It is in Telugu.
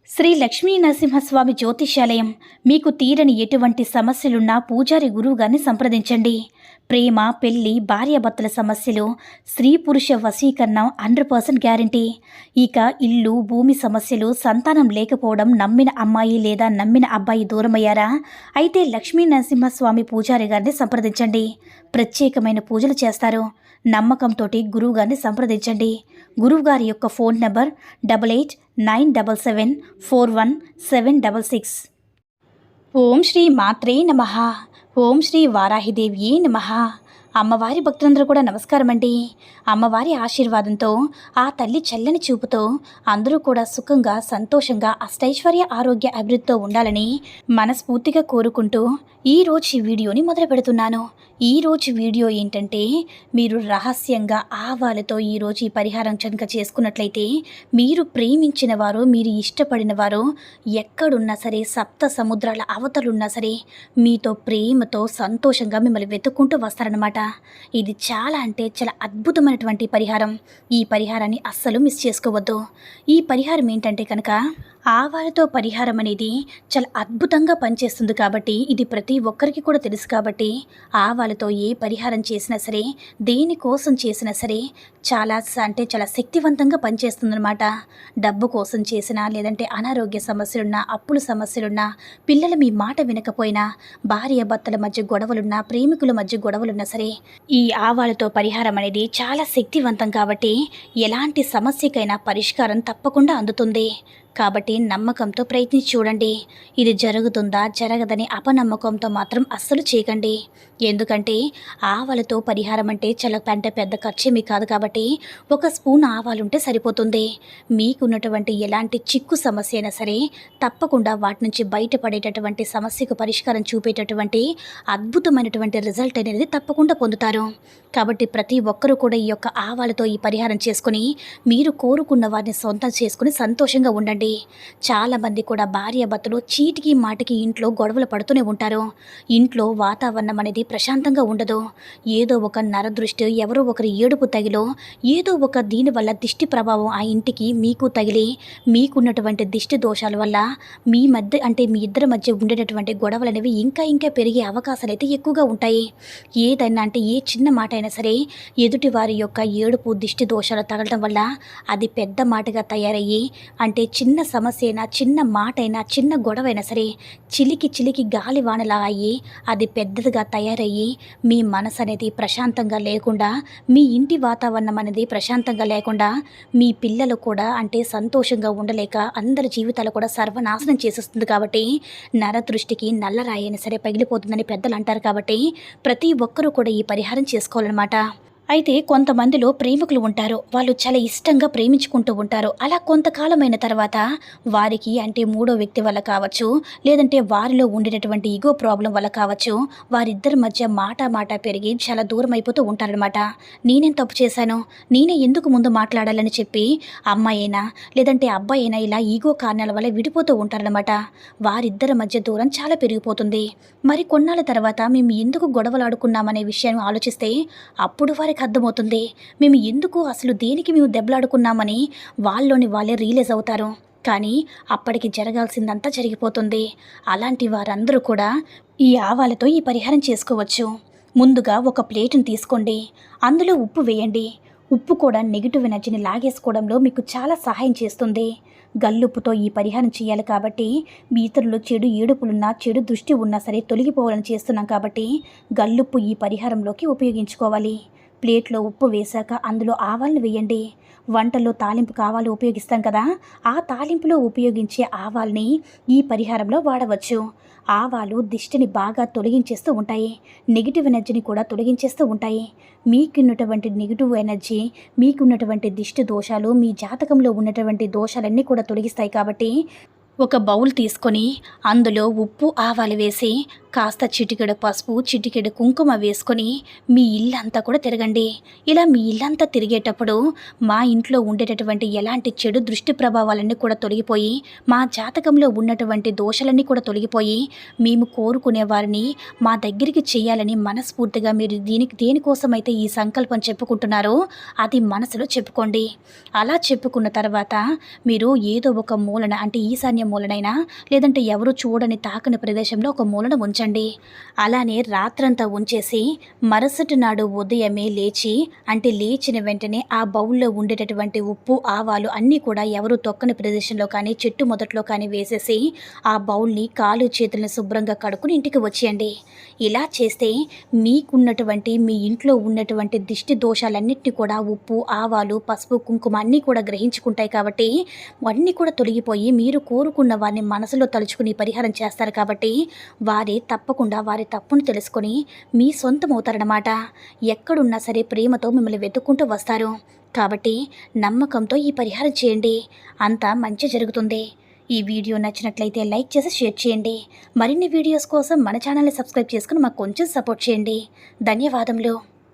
శ్రీ లక్ష్మీ నరసింహస్వామి జ్యోతిష్యాలయం మీకు తీరని ఎటువంటి సమస్యలున్నా పూజారి గురువుగారిని సంప్రదించండి. ప్రేమ, పెళ్లి, భార్యాభర్తల సమస్యలు, స్త్రీ పురుష వశీకరణం 100% గ్యారంటీ. ఇక ఇల్లు, భూమి సమస్యలు, సంతానం లేకపోవడం, నమ్మిన అమ్మాయి లేదా నమ్మిన అబ్బాయి దూరమయ్యారా? అయితే లక్ష్మీ నరసింహస్వామి పూజారి గారిని సంప్రదించండి. ప్రత్యేకమైన పూజలు చేస్తారు. నమ్మకంతో గురువుగారిని సంప్రదించండి. గురువుగారి యొక్క ఫోన్ నంబర్ 8897741766. ఓం శ్రీ మాత్రే నమః. ఓం శ్రీ వారాహిదేవ్యే నమః. అమ్మవారి భక్తులందరూ కూడా నమస్కారం అండి. అమ్మవారి ఆశీర్వాదంతో, ఆ తల్లి చల్లని చూపుతో అందరూ కూడా సుఖంగా, సంతోషంగా, అష్టైశ్వర్య, ఆరోగ్య, అభివృద్ధితో ఉండాలని మనస్ఫూర్తిగా కోరుకుంటూ ఈరోజు ఈ వీడియోని మొదలు పెడుతున్నాను. ఈరోజు వీడియో ఏంటంటే, మీరు రహస్యంగా ఆవాలతో ఈరోజు ఈ పరిహారం కనుక చేసుకున్నట్లయితే, మీరు ప్రేమించిన వారు, మీరు ఇష్టపడిన వారు ఎక్కడున్నా సరే, సప్త సముద్రాల అవతలున్నా సరే, మీతో ప్రేమతో సంతోషంగా మిమ్మల్ని వెతుక్కుంటూ వస్తారనమాట. ఇది చాలా అంటే చాలా అద్భుతమైనటువంటి పరిహారం. ఈ పరిహారాన్ని అస్సలు మిస్ చేసుకోవద్దు. ఈ పరిహారం ఏంటంటే కనుక, ఆవాలతో పరిహారం అనేది చాలా అద్భుతంగా పనిచేస్తుంది కాబట్టి, ఇది ప్రతి ఒక్కరికి కూడా తెలుసు కాబట్టి, ఆవాలతో ఏ పరిహారం చేసినా సరే, దేనికోసం చేసినా సరే చాలా చాలా శక్తివంతంగా పనిచేస్తుందన్నమాట. డబ్బు కోసం చేసినా, లేదంటే అనారోగ్య సమస్యలున్నా, అప్పుల సమస్యలున్నా, పిల్లలు మీ మాట వినకపోయినా, భార్య భర్తల మధ్య గొడవలున్నా, ప్రేమికుల మధ్య గొడవలున్నా సరే, ఈ ఆవాలతో పరిహారం అనేది చాలా శక్తివంతం కాబట్టి, ఎలాంటి సమస్యకైనా పరిష్కారం తప్పకుండా అందుతుంది. కాబట్టి నమ్మకంతో ప్రయత్నించి చూడండి. ఇది జరుగుతుందా, జరగదని అపనమ్మకంతో మాత్రం అస్సలు చేయకండి. ఎందుకంటే ఆవాలతో పరిహారం అంటే చాలా పెద్ద ఖర్చేమీ కాదు కాబట్టి, 1 స్పూన్ ఆవాలుంటే సరిపోతుంది. మీకున్నటువంటి ఎలాంటి చిక్కు సమస్య అయినా సరే తప్పకుండా వాటి నుంచి బయటపడేటటువంటి సమస్యకు పరిష్కారం చూపేటటువంటి అద్భుతమైనటువంటి రిజల్ట్ అనేది తప్పకుండా పొందుతారు. కాబట్టి ప్రతి ఒక్కరూ కూడా ఈ యొక్క ఆవాలతో ఈ పరిహారం చేసుకుని, మీరు కోరుకున్న వారిని సొంతం చేసుకుని సంతోషంగా ఉండండి. చాలామంది కూడా భార్యాభర్తలు చీటికి మాటికి ఇంట్లో గొడవలు పడుతూనే ఉంటారు. ఇంట్లో వాతావరణం అనేది ప్రశాంతంగా ఉండదు. ఏదో ఒక నరదృష్టి, ఎవరో ఒకరి ఏడుపు తగిలో, ఏదో ఒక దీనివల్ల దిష్టి ప్రభావం ఆ ఇంటికి మీకు తగిలి, మీకున్నటువంటి దిష్టి దోషాల వల్ల మీ మధ్య అంటే మీ ఇద్దరి మధ్య ఉండేటటువంటి గొడవలు అనేవి ఇంకా పెరిగే అవకాశాలు అయితే ఎక్కువగా ఉంటాయి. ఏదైనా అంటే ఏ చిన్న మాట అయినా సరే, ఎదుటి వారి యొక్క ఏడుపు, దిష్టి దోషాలు తగలడం వల్ల అది పెద్ద మాటగా తయారయ్యి, అంటే చిన్న సమస్య అయినా, చిన్న మాట అయినా, చిన్న గొడవ అయినా సరే చిలికి గాలివానలా అయ్యి అది పెద్దదిగా తయారయ్యి, మీ మనసు అనేది ప్రశాంతంగా లేకుండా, మీ ఇంటి వాతావరణం అనేది ప్రశాంతంగా లేకుండా, మీ పిల్లలు కూడా అంటే సంతోషంగా ఉండలేక అందరి జీవితాలు కూడా సర్వనాశనం చేసేస్తుంది. కాబట్టి నరదృష్టికి నల్లరాయి అయినా సరే పగిలిపోతుందని పెద్దలు అంటారు. కాబట్టి ప్రతి ఒక్కరూ కూడా ఈ పరిహారం చేసుకోవాలన్నమాట. అయితే కొంతమందిలో ప్రేమికులు ఉంటారు. వాళ్ళు చాలా ఇష్టంగా ప్రేమించుకుంటూ ఉంటారు. అలా కొంతకాలమైన తర్వాత వారికి అంటే మూడో వ్యక్తి వల్ల కావచ్చు, లేదంటే వారిలో ఉండేటటువంటి ఈగో ప్రాబ్లం వల్ల కావచ్చు, వారిద్దరి మధ్య మాట పెరిగి చాలా దూరం అయిపోతూ ఉంటారనమాట. నేనేం తప్పు చేశాను, నేనే ఎందుకు ముందు మాట్లాడాలని చెప్పి అమ్మాయి అయినా లేదంటే అబ్బాయి అయినా ఇలా ఈగో కారణాల వల్ల విడిపోతూ ఉంటారనమాట. వారిద్దరి మధ్య దూరం చాలా పెరిగిపోతుంది. మరి కొన్నాళ్ళ తర్వాత మేము ఎందుకు గొడవలాడుకున్నామనే విషయాన్ని ఆలోచిస్తే అప్పుడు వారికి అర్థమవుతుంది, మేము ఎందుకు అసలు దేనికి మేము దెబ్బలాడుకున్నామని వాళ్ళలోని వాళ్ళే రియలైజ్ అవుతారు. కానీ అప్పటికి జరగాల్సిందంతా జరిగిపోతుంది. అలాంటి వారందరూ కూడా ఈ ఆవాలతో ఈ పరిహారం చేసుకోవచ్చు. ముందుగా ఒక ప్లేటును తీసుకోండి. అందులో ఉప్పు వేయండి. ఉప్పు కూడా నెగిటివ్ ఎనర్జీని లాగేసుకోవడంలో మీకు చాలా సహాయం చేస్తుంది. గల్లుప్పుతో ఈ పరిహారం చేయాలి కాబట్టి, మీ ఇతరులు చెడు ఏడుపులున్నా, చెడు దృష్టి ఉన్నా సరే తొలగిపోవాలని చేస్తున్నాం కాబట్టి గల్లుప్పు ఈ పరిహారంలోకి ఉపయోగించుకోవాలి. ప్లేట్లో ఉప్పు వేశాక అందులో ఆవాలను వేయండి. వంటల్లో తాలింపు ఆవాలు ఉపయోగిస్తాం కదా, ఆ తాలింపులో ఉపయోగించే ఆవాల్ని ఈ పరిహారంలో వాడవచ్చు. ఆవాలు దిష్టిని బాగా తొలగించేస్తూ ఉంటాయి. నెగిటివ్ ఎనర్జీని కూడా తొలగించేస్తూ ఉంటాయి. మీకున్నటువంటి నెగిటివ్ ఎనర్జీ, మీకున్నటువంటి దిష్టి దోషాలు, మీ జాతకంలో ఉన్నటువంటి దోషాలన్నీ కూడా తొలగిస్తాయి. కాబట్టి ఒక బౌల్ తీసుకొని అందులో ఉప్పు ఆవాలు వేసి కాస్త చిటికెడు పసుపు చిటికెడు కుంకుమ వేసుకొని మీ ఇల్లంతా కూడా తిరగండి. ఇలా మీ ఇల్లంతా తిరిగేటప్పుడు మా ఇంట్లో ఉండేటటువంటి ఎలాంటి చెడు దృష్టి ప్రభావాలన్నీ కూడా తొలగిపోయి మా జాతకంలో ఉన్నటువంటి దోషాలన్నీ కూడా తొలగిపోయి మేము కోరుకునే వారిని మా దగ్గరికి చేయాలని మనస్ఫూర్తిగా మీరు దేనికోసమైతే ఈ సంకల్పం చెప్పుకుంటున్నారో అది మనసులో చెప్పుకోండి. అలా చెప్పుకున్న తర్వాత మీరు ఏదో ఒక మూలన అంటే ఈశాన్య మూలనైనా లేదంటే ఎవరు చూడని తాకని ప్రదేశంలో ఒక మూలన ఉంచండి. అలానే రాత్రంతా ఉంచేసి మరుసటి నాడు ఉదయమే లేచిన వెంటనే ఆ బౌల్లో ఉండేటటువంటి ఉప్పు ఆవాలు అన్నీ కూడా ఎవరు తొక్కని ప్రదేశంలో కానీ చెట్టు మొదట్లో కానీ వేసేసి ఆ బౌల్ని కాలు చేతులను శుభ్రంగా కడుక్కుని ఇంటికి వచ్చేయండి. ఇలా చేస్తే మీ ఇంట్లో ఉన్నటువంటి దిష్టి దోషాలన్నింటినీ కూడా ఉప్పు ఆవాలు పసుపు కుంకుమ అన్నీ కూడా గ్రహించుకుంటాయి కాబట్టి అన్నీ కూడా తొలగిపోయి మీరు కోరుకున్న వారిని మనసులో తలుచుకుని పరిహారం చేస్తారు కాబట్టి వారే తప్పకుండా వారి తప్పును తెలుసుకొని మీ సొంతం అవుతారన్నమాట. ఎక్కడున్నా సరే ప్రేమతో మిమ్మల్ని వెతుక్కుంటూ వస్తారు. కాబట్టి నమ్మకంతో ఈ పరిహారం చేయండి, అంతా మంచి జరుగుతుంది. ఈ వీడియో నచ్చినట్లయితే లైక్ చేసి షేర్ చేయండి. మరిన్ని వీడియోస్ కోసం మన ఛానల్ని సబ్స్క్రైబ్ చేసుకుని మాకు కొంచెం సపోర్ట్ చేయండి. ధన్యవాదములు.